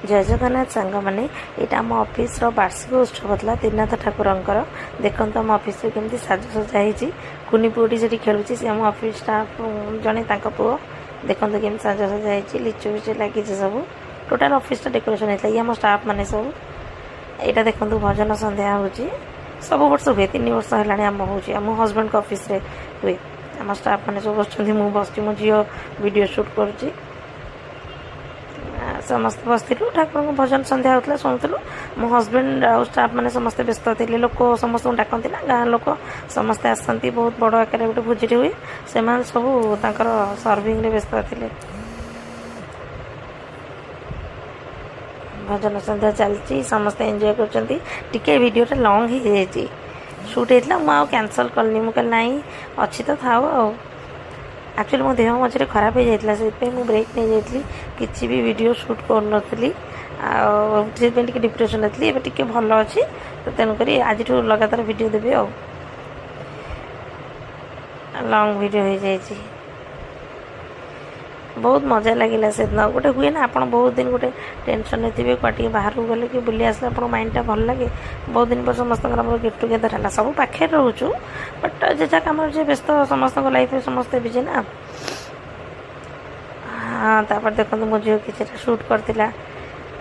जय जगन्नाथ सांग मैंने यहाँ आम ऑफिस वार्षिक उत्सव था त्रिनाथ ठाकुर देखो आम ऑफिस केमती साजसजा हो कुनी पुटी से खेलुची सी आम ऑफिस स्टाफ जड़े पुओ देखो केमी साजसजा हो लिचु विचु लगी सब टोटाल ऑफिस डेकोरेशन होता है ये आम स्टाफ मैंने सब यहाँ देखो भजन संध्या हो सब वर्ष हुए 3 वर्ष है आम हो हजबैंड को ऑफिस रे हुए आम स्टाफ मैंने सब बस मो झील वीडियो शूट करुँची समस्त बसलु ठाकुर को भजन संध्या होता शुणुलु मो हजबैंड आ स्टाफ मैंने समस्ते व्यस्त थे लोक समस्त डाकती ना गाँव लोक समस्ते आसती बहुत बड़ आकार गोटे भोजी हुए से सब सर्विंग रे व्यस्त थे भजन संध्या चलती समस्ते एंजॉय कर वीडियोटा लॉन्ग ही जाइए शूट होता मुझे कैंसल कलनी मुझे नाई अच्छी तो था एक्चुअली मो देह मझे खराब हो जाता से ब्रेक नहीं जाइए किसी भी वीडियो शूट करी से डिप्रेशन थी एवं टी भल अच्छी तो तेणुक आज लगातार वीडियो देवी आ लॉन्ग वीडियो हो जाए बहुत मजा लगे से दिन गोटे हुए ना आप बहुत दिन गोटे टेंशन थे कटे बाहर को गले कि बुली आसले आप माइंडटा भल लगे बहुत दिन पर समस्त गेट टुगेदर है सब पाखे रोचु बट जेजा कम व्यस्त समस्त लाइफ में समस्ते बिजी ना हाँ तापर देखो मो झील कि शूट करता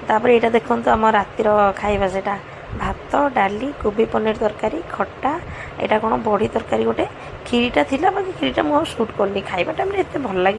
यहाँ देखो आम रातिर खाଇବା से भात डाली कोबी पनीर तरकारी खट्टा यहाँ कौन बड़ी तरकारी गोटे खीरीटा थी बाकी खीरीटा मुझे शूट करनी खाଇବା टाइम एत भल लगे।